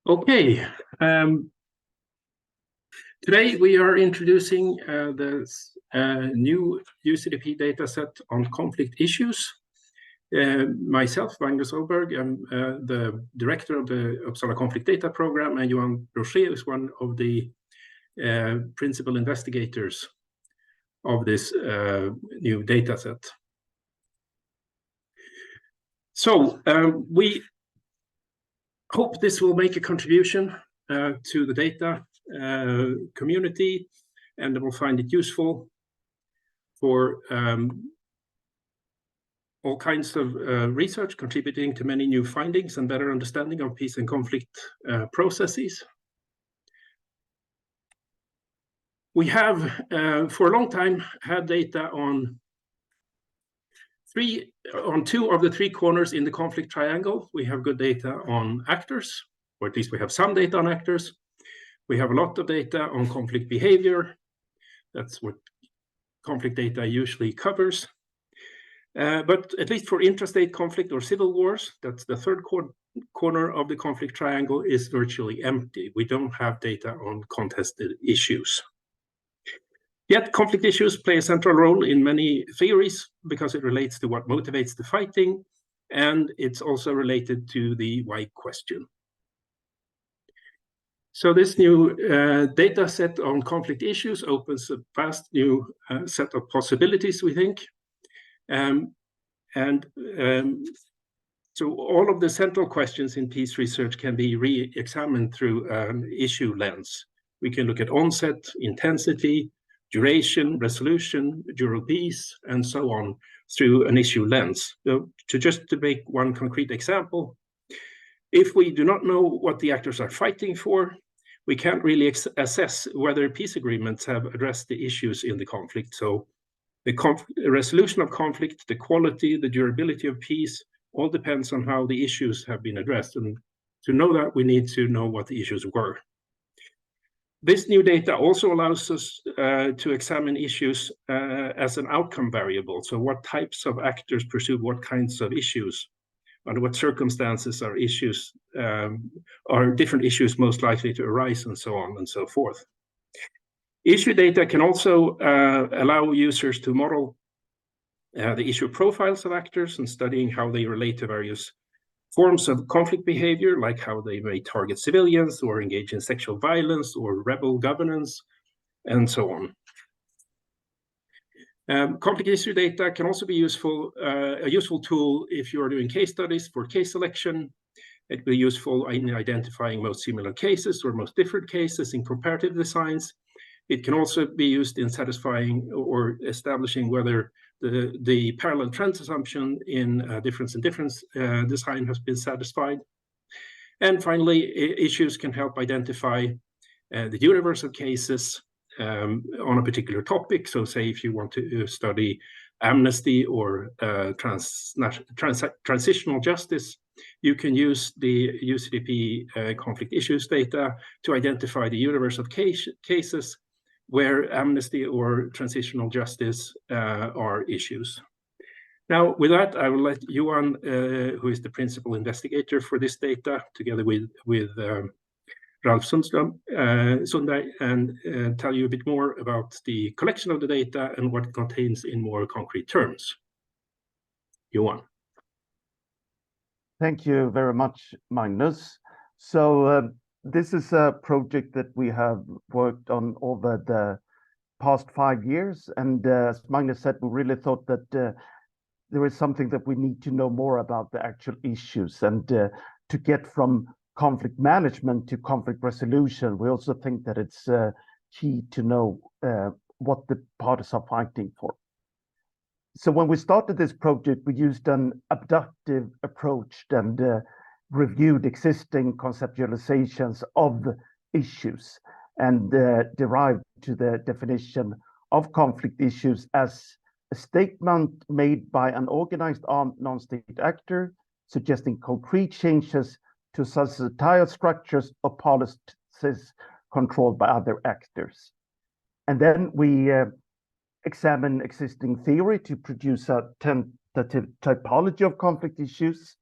Okay, today we are introducing the new UCDP dataset on conflict issues. Myself, Magnus Öberg, I'm the director of the Uppsala Conflict Data Program, and Johan Brosché is one of the principal investigators of this new dataset. So we hope this will make a contribution to the data community, and will find it useful for all kinds of research, contributing to many new findings and better understanding of peace and conflict processes. We have, for a long time, had data on two of the three corners in the conflict triangle. We have good data on actors, or at least we have some data on actors. We have a lot of data on conflict behavior. That's what conflict data usually covers. But at least for intrastate conflict or civil wars, that's the third corner of the conflict triangle, is virtually empty. We don't have data on contested issues. Yet conflict issues play a central role in many theories because it relates to what motivates the fighting, and it's also related to the why question. So this new data set on conflict issues opens a vast new set of possibilities, we think. So all of the central questions in peace research can be re-examined through an issue lens. We can look at onset, intensity, duration, resolution, durable peace, and so on through an issue lens. So to make one concrete example, if we do not know what the actors are fighting for, we can't really assess whether peace agreements have addressed the issues in the conflict. So the resolution of conflict, the quality, the durability of peace, all depends on how the issues have been addressed. And to know that, we need to know what the issues were. This new data also allows us to examine issues as an outcome variable. So what types of actors pursue what kinds of issues? Under what circumstances are different issues most likely to arise, and so on and so forth. Issue data can also allow users to model the issue profiles of actors and studying how they relate to various forms of conflict behavior, like how they may target civilians or engage in sexual violence or rebel governance, and so on. Conflict issue data can also be a useful tool if you're doing case studies for case selection. It will be useful in identifying most similar cases or most different cases in comparative designs. It can also be used in satisfying or establishing whether the parallel trends assumption in difference in difference design has been satisfied. And finally, issues can help identify the universe of cases on a particular topic. So say if you want to study amnesty or transitional justice, you can use the UCDP conflict issues data to identify the universe of cases where amnesty or transitional justice are issues. Now, with that, I will let Johan, who is the principal investigator for this data, together with Ralf Sundberg, and tell you a bit more about the collection of the data and what it contains in more concrete terms. Johan. Thank you very much, Magnus. So this is a project that we have worked on over the past 5 years. And as Magnus said, we really thought that there is something that we need to know more about the actual issues. And to get from conflict management to conflict resolution, we also think that it's key to know what the parties are fighting for. So when we started this project, we used an abductive approach and reviewed existing conceptualizations of issues and derived to the definition of conflict issues as a statement made by an organized armed non-state actor suggesting concrete changes to societal structures or policies controlled by other actors. And then we examine existing theory to produce a tentative typology of conflict issues,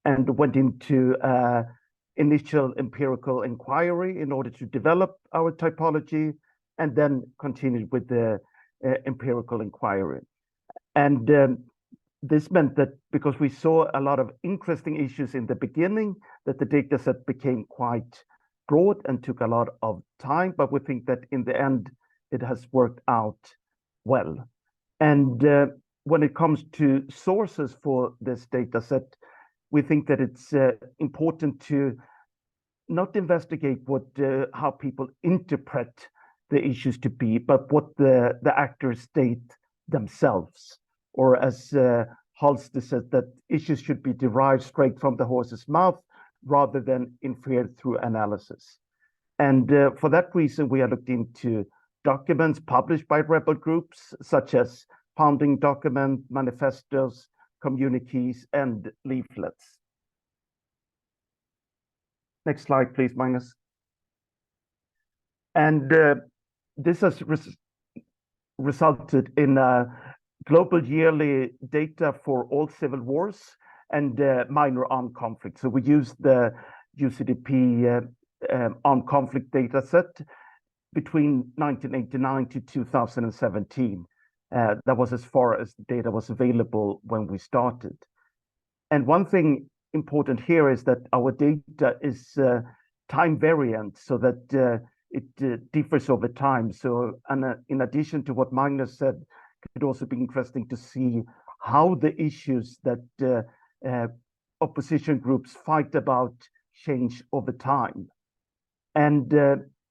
and went into initial empirical inquiry in order to develop our typology, and then continued with the empirical inquiry. And this meant that because we saw a lot of interesting issues in the beginning, that the data set became quite broad and took a lot of time, but we think that in the end, it has worked out well. And when it comes to sources for this data set, we think that it's important to not investigate what how people interpret the issues to be, but what the actors state themselves. Or as Halster said, that issues should be derived straight from the horse's mouth rather than inferred through analysis. And for that reason, we have looked into documents published by rebel groups, such as founding document, manifestos, communiques, and leaflets. Next slide, please, Magnus. And this has resulted in global yearly data for all civil wars and minor armed conflicts. So we used the UCDP armed conflict data set between 1989 to 2017. That was as far as the data was available when we started. And one thing important here is that our data is time variant, so that it differs over time. So, and in addition to what Magnus said, it could also be interesting to see how the issues that opposition groups fight about change over time. And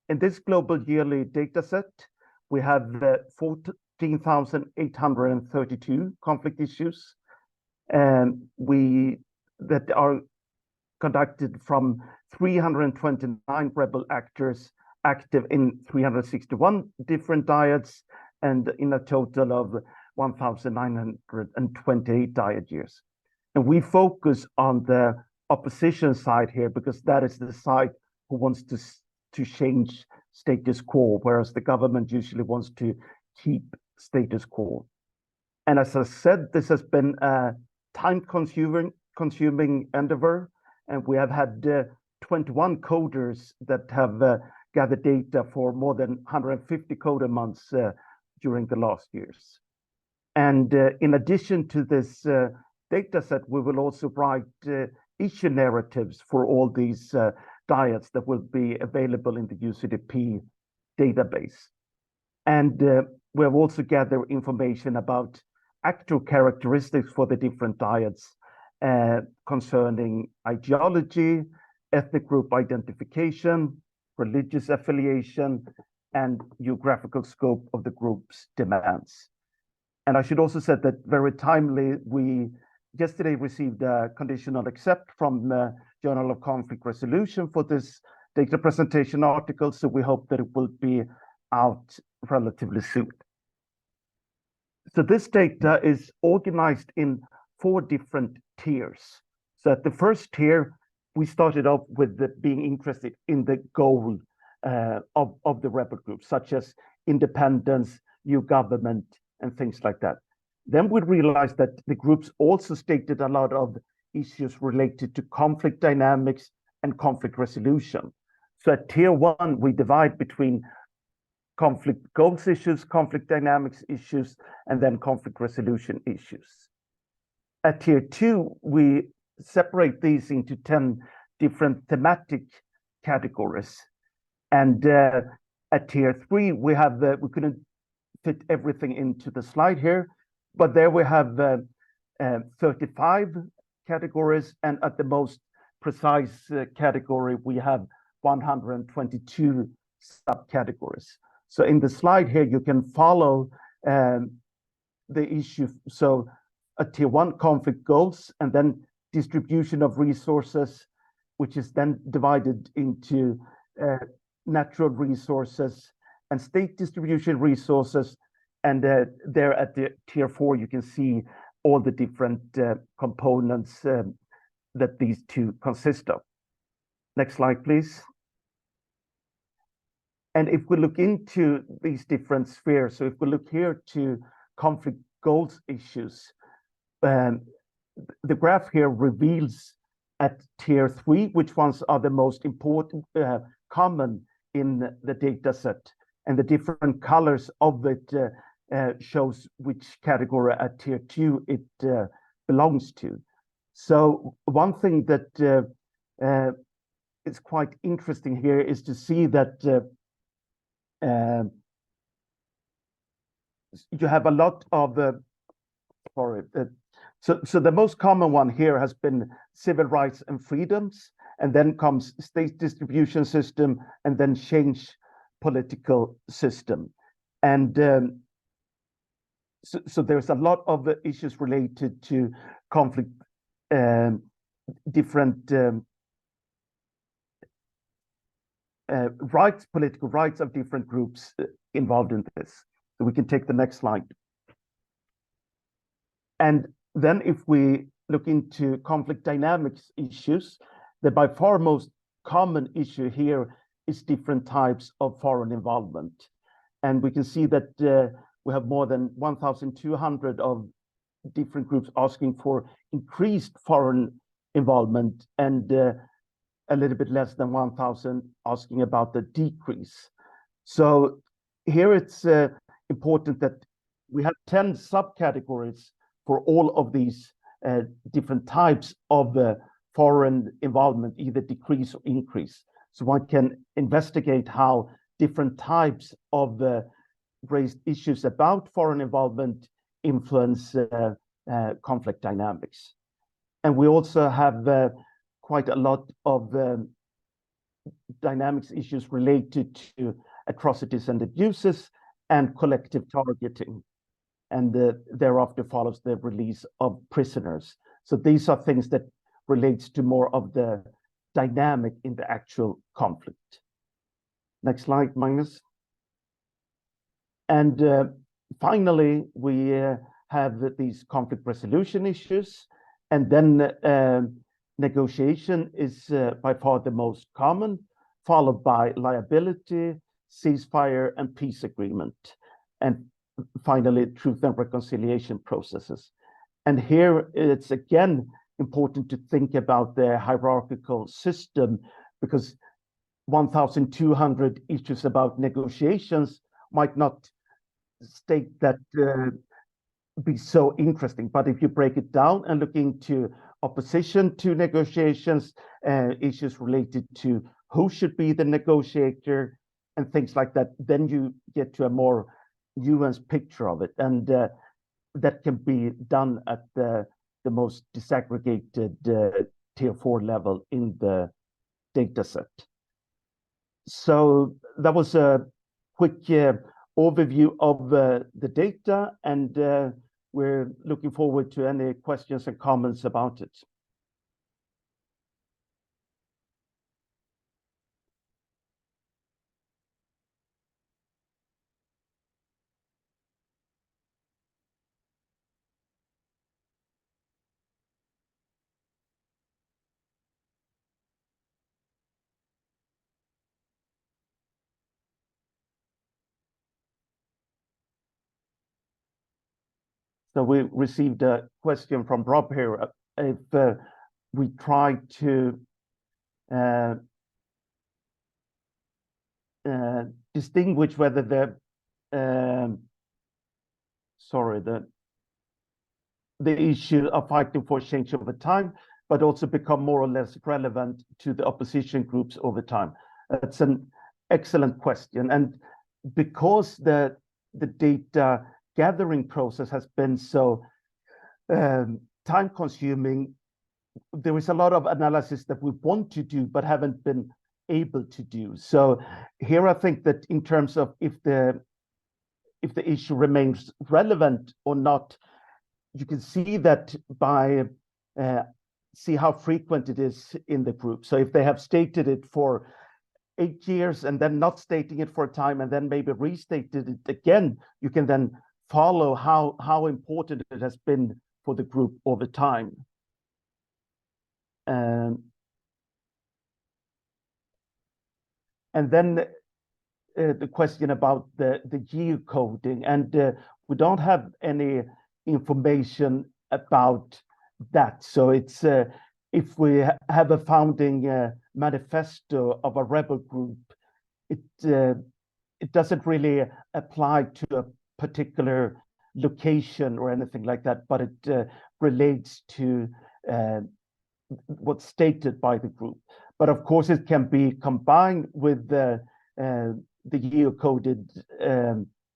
in this global yearly data set, we have 14,832 conflict issues that are conducted from 329 rebel actors active in 361 different dyads and in a total of 1,928 dyad years. And we focus on the opposition side here because that is the side who wants to change status quo, whereas the government usually wants to keep status quo. And as I said, this has been a time-consuming endeavor, and we have had 21 coders that have gathered data for more than 150 coder months during the last years. And in addition to this data set, we will also write issue narratives for all these dyads that will be available in the UCDP database. And we have also gathered information about actor characteristics for the different dyads concerning ideology, ethnic group identification, religious affiliation, and geographical scope of the group's demands. And I should also say that very timely, we yesterday received a conditional accept from the Journal of Conflict Resolution for this data presentation article, so we hope that it will be out relatively soon. So this data is organized in 4 different tiers. So at the first tier, we started off with being interested in the goal of the rebel groups, such as independence, new government, and things like that. Then we realized that the groups also stated a lot of issues related to conflict dynamics and conflict resolution. So at tier 1, we divide between conflict goals issues, conflict dynamics issues, and then conflict resolution issues. At tier 2, we separate these into 10 different thematic categories. And at tier 3, we have we couldn't fit everything into the slide here, but there we have 35 categories, and at the most precise category, we have 122 subcategories. So in the slide here, you can follow the issue. So a tier 1 conflict goals, and then distribution of resources, which is then divided into natural resources and state distribution resources. And there at the tier 4, you can see all the different components that these 2 consist of. Next slide, please. And if we look into these different spheres, so if we look here to conflict goals issues, the graph here reveals at tier 3, which ones are the most important, common in the data set. And the different colors of it shows which category at tier 2 it belongs to. So one thing that is quite interesting here is to see that you have a lot of so the most common one here has been civil rights and freedoms, and then comes state distribution system, and then change political system. And so there's a lot of issues related to conflict, different rights, political rights of different groups involved in this. So we can take the next slide. And then if we look into conflict dynamics issues, the by far most common issue here is different types of foreign involvement. And we can see that we have more than 1,200 of different groups asking for increased foreign involvement, and a little bit less than 1,000 asking about the decrease. So here it's important that we have 10 subcategories for all of these different types of foreign involvement, either decrease or increase. So one can investigate how different types of raised issues about foreign involvement influence conflict dynamics. And we also have quite a lot of dynamics issues related to atrocities and abuses and collective targeting. And thereafter follows the release of prisoners. So these are things that relates to more of the dynamic in the actual conflict. Next slide, Magnus. And finally, we have these conflict resolution issues. And then negotiation is by far the most common, followed by liability, ceasefire, and peace agreement. And finally, truth and reconciliation processes. And here it's again important to think about the hierarchical system, because 1,200 issues about negotiations might not state that be so interesting. But if you break it down and look into opposition to negotiations, issues related to who should be the negotiator and things like that, then you get to a more nuanced picture of it. And that can be done at the most disaggregated tier 4 level in the data set. So that was a quick overview of the data, and we're looking forward to any questions and comments about it. So we received a question from Rob here. If we try to distinguish whether the issue of fighting for change over time, but also become more or less relevant to the opposition groups over time. That's an excellent question. And because the data gathering process has been so time consuming, there is a lot of analysis that we want to do but haven't been able to do. So here I think that in terms of if the issue remains relevant or not, you can see that by see how frequent it is in the group. So if they have stated it for 8 years and then not stating it for a time and then maybe restated it again, you can then follow how important it has been for the group over time. And then the question about the geocoding, and we don't have any information about that. So it's if we have a founding manifesto of a rebel group, it doesn't really apply to a particular location or anything like that, but it relates to what's stated by the group. But of course, it can be combined with the geocoded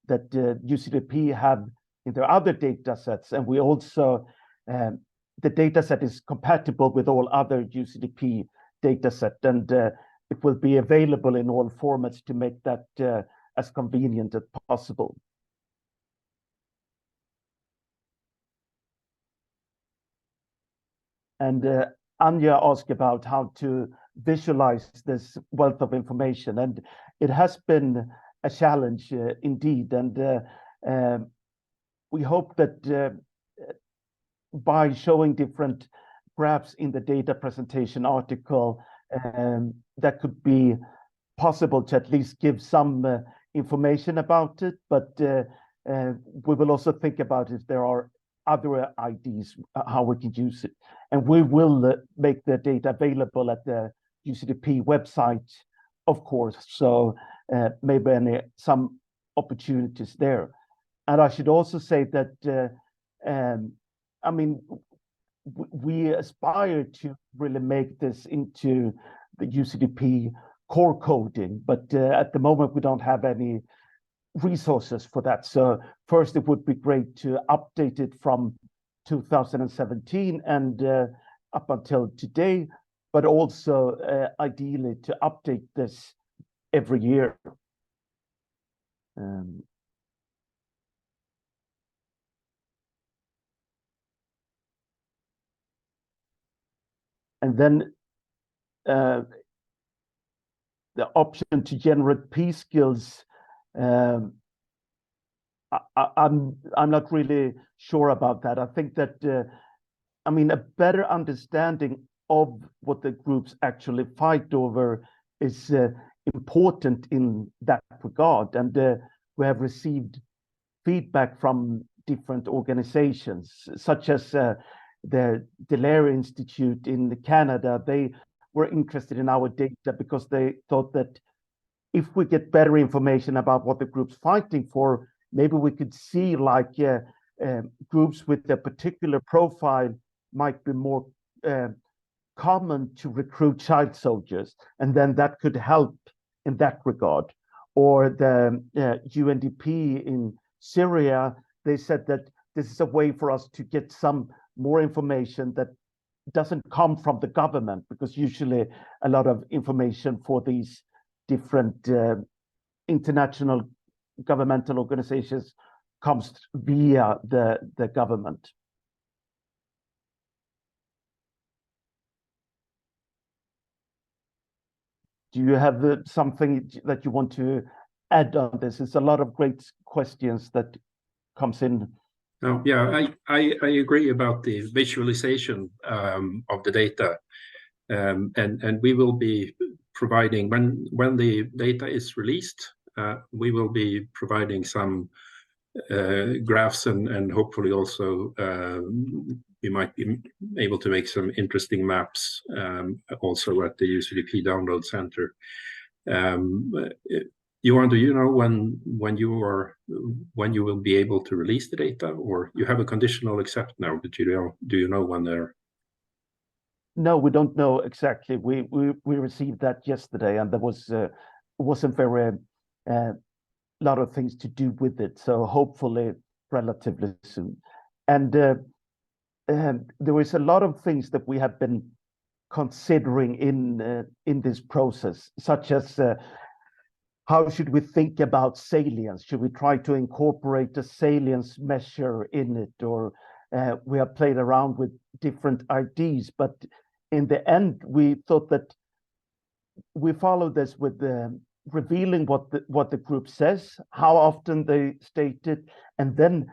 that UCDP have in their other data sets. And we also, the data set is compatible with all other UCDP data set, and it will be available in all formats to make that as convenient as possible. And Anja asked about how to visualize this wealth of information, and it has been a challenge indeed. And we hope that by showing different graphs in the data presentation article, that could be possible to at least give some information about it. But we will also think about if there are other ideas how we can use it. And we will make the data available at the UCDP website, of course. So maybe some opportunities there. And I should also say that, I mean, we aspire to really make this into the UCDP core coding, but at the moment we don't have any resources for that. So first, it would be great to update it from 2017 and up until today, but also ideally to update this every year. And then the option to generate peace skills, I'm not really sure about that. I think that, I mean, a better understanding of what the groups actually fight over is important in that regard. And we have received feedback from different organizations, such as the Delaire Institute in Canada. They were interested in our data because they thought that if we get better information about what the group's fighting for, maybe we could see like groups with a particular profile might be more common to recruit child soldiers, and then that could help in that regard. Or the UNDP in Syria, they said that this is a way for us to get some more information that doesn't come from the government, because usually a lot of information for these different international governmental organizations comes via the government. Do you have something that you want to add on this? It's a lot of great questions that comes in. Oh, yeah, I agree about the visualization of the data, and we will be providing, when the data is released, we will be providing some graphs and hopefully also we might be able to make some interesting maps also at the UCDP Download Center. Johan, do you know when you will be able to release the data, or you have a conditional accept now? But do you know when they're? No, we don't know exactly. We received that yesterday, and there wasn't very lot of things to do with it. So hopefully relatively soon. And there is a lot of things that we have been considering in this process, such as how should we think about salience? Should we try to incorporate a salience measure in it? Or we have played around with different ideas, but in the end, we thought that we follow this with revealing what the group says, how often they state it, and then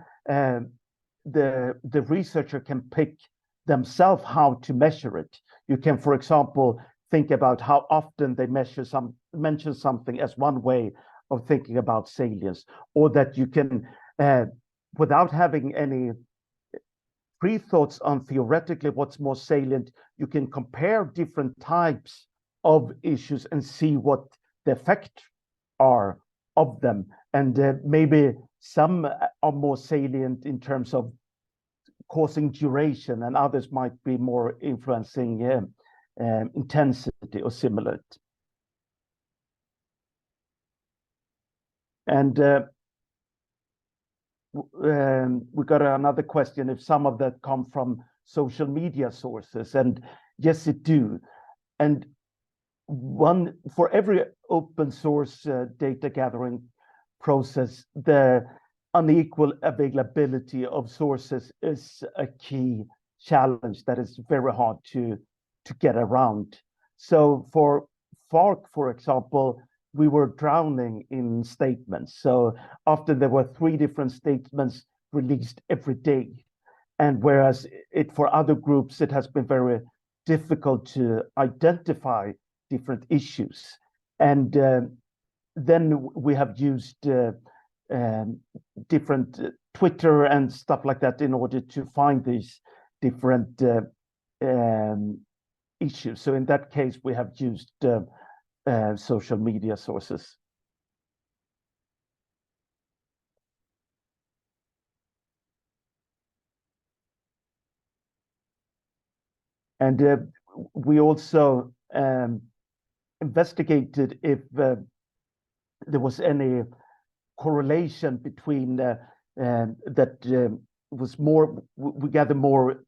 the researcher can pick themselves how to measure it. You can, for example, think about how often they mention something as one way of thinking about salience, or that you can, without having any pre-thoughts on theoretically what's more salient, you can compare different types of issues and see what the effect are of them. And maybe some are more salient in terms of causing duration, and others might be more influencing intensity or similar. And we got another question if some of that come from social media sources, and yes, it do. And one, for every open source data gathering process, the unequal availability of sources is a key challenge that is very hard to get around. So for FARC, for example, we were drowning in statements. So often there were 3 different statements released every day. And whereas for other groups, it has been very difficult to identify different issues. And then we have used different Twitter and stuff like that in order to find these different issues. So in that case, we have used social media sources. And we also investigated if there was any correlation between that was more, we gather more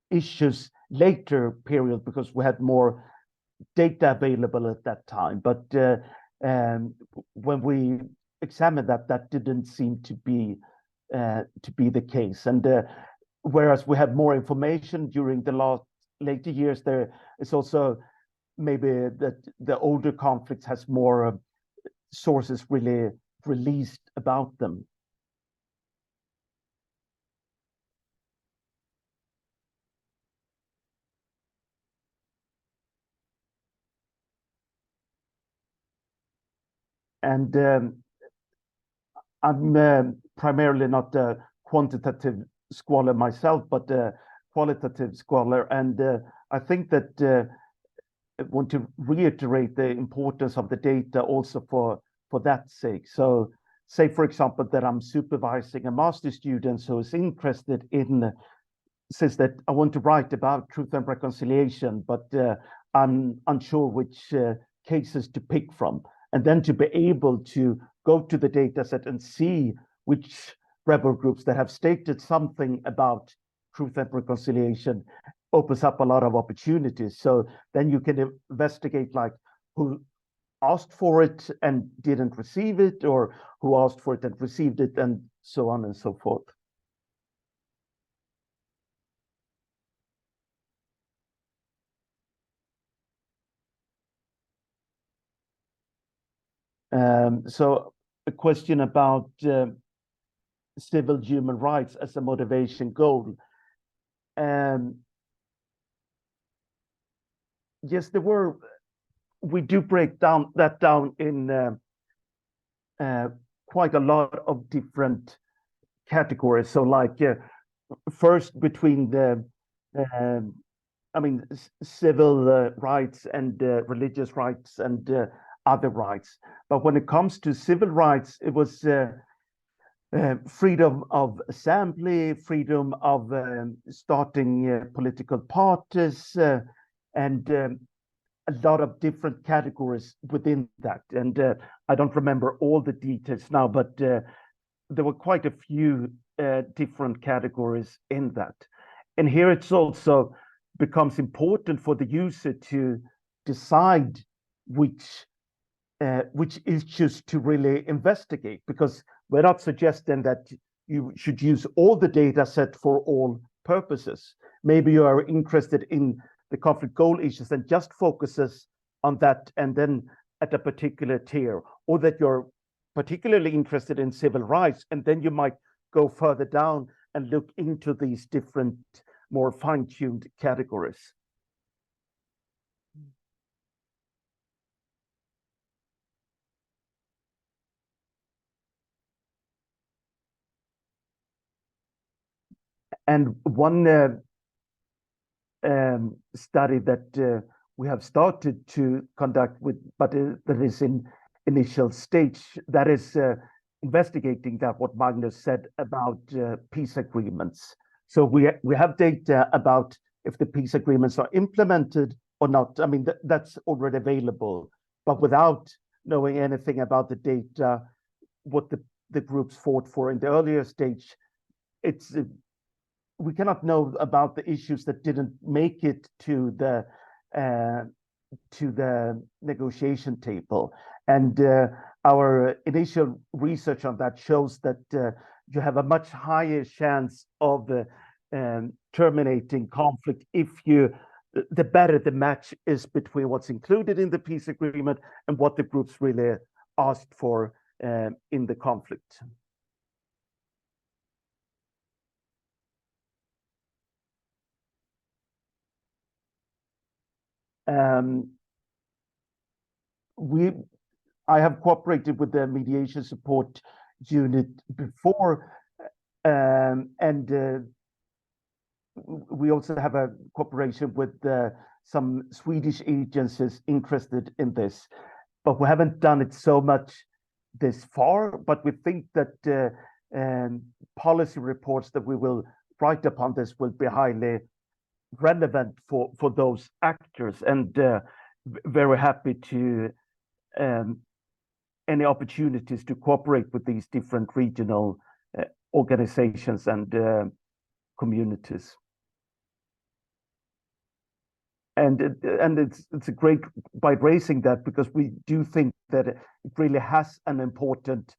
issues later period because we had more data available at that time. But when we examined that didn't seem to be the case. And whereas we had more information during the later years, there is also maybe that the older conflicts has more sources really released about them. And I'm primarily not a quantitative scholar myself, but a qualitative scholar. And I think that I want to reiterate the importance of the data also for that sake. So say, for example, that I'm supervising a master's student who is interested in, says that I want to write about truth and reconciliation, but I'm unsure which cases to pick from. And then to be able to go to the data set and see which rebel groups that have stated something about truth and reconciliation opens up a lot of opportunities. So then you can investigate like who asked for it and didn't receive it, or who asked for it and received it, and so on and so forth. So a question about civil human rights as a motivation goal. Yes, we do break that down in quite a lot of different categories. So like first between the, civil rights and religious rights and other rights. But when it comes to civil rights, it was freedom of assembly, freedom of starting political parties, and a lot of different categories within that. And I don't remember all the details now, but there were quite a few different categories in that. And here it's also becomes important for the user to decide which issues to really investigate, because we're not suggesting that you should use all the data set for all purposes. Maybe you are interested in the conflict goal issues and just focuses on that and then at a particular tier, or that you're particularly interested in civil rights, and then you might go further down and look into these different, more fine-tuned categories. And one study that we have started to conduct with, but that is in initial stage, that is investigating that what Magnus said about peace agreements. So we have data about if the peace agreements are implemented or not. I mean, that's already available, but without knowing anything about the data, what the groups fought for in the earlier stage, it's we cannot know about the issues that didn't make it to the negotiation table. And our initial research on that shows that you have a much higher chance of terminating conflict if the better the match is between what's included in the peace agreement and what the groups really asked for in the conflict. I have cooperated with the mediation support unit before, and we also have a cooperation with some Swedish agencies interested in this, but we haven't done it so much this far. But we think that policy reports that we will write upon this will be highly relevant for those actors, and very happy to any opportunities to cooperate with these different regional organizations and communities. And it's a great by raising that, because we do think that it really has an important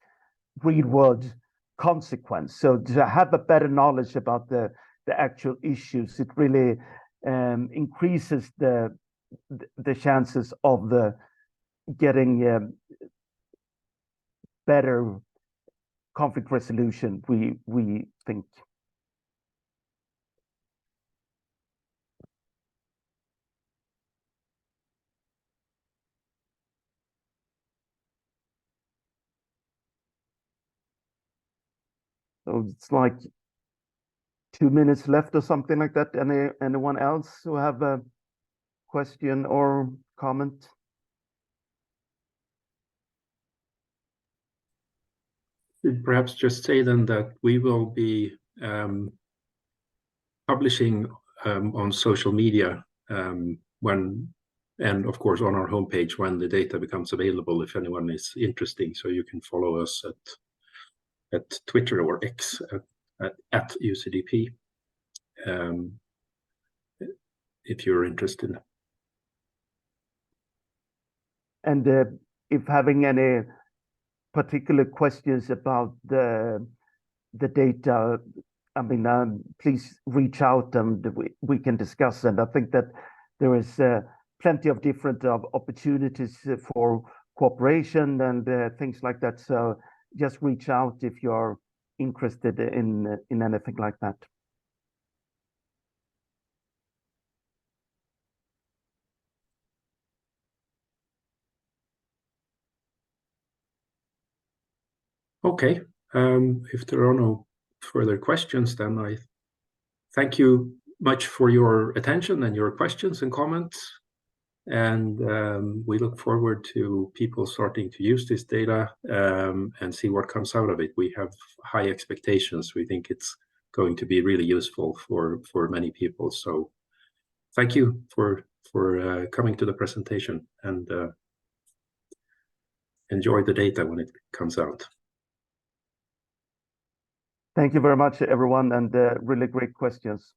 real world consequence. So to have a better knowledge about the actual issues, it really increases the chances of getting better conflict resolution, we think. So it's like 2 minutes left or something like that. Anyone else who have a question or comment? Perhaps just say then that we will be publishing on social media and of course on our homepage when the data becomes available, if anyone is interested. So you can follow us at Twitter or X at UCDP if you're interested. And if having any particular questions about the data, I mean, please reach out and we can discuss. And I think that there is plenty of different opportunities for cooperation and things like that. So just reach out if you're interested in anything like that. Okay, if there are no further questions, then I thank you much for your attention and your questions and comments. And we look forward to people starting to use this data and see what comes out of it. We have high expectations. We think it's going to be really useful for many people. So thank you for coming to the presentation, and enjoy the data when it comes out. Thank you very much, everyone, and really great questions.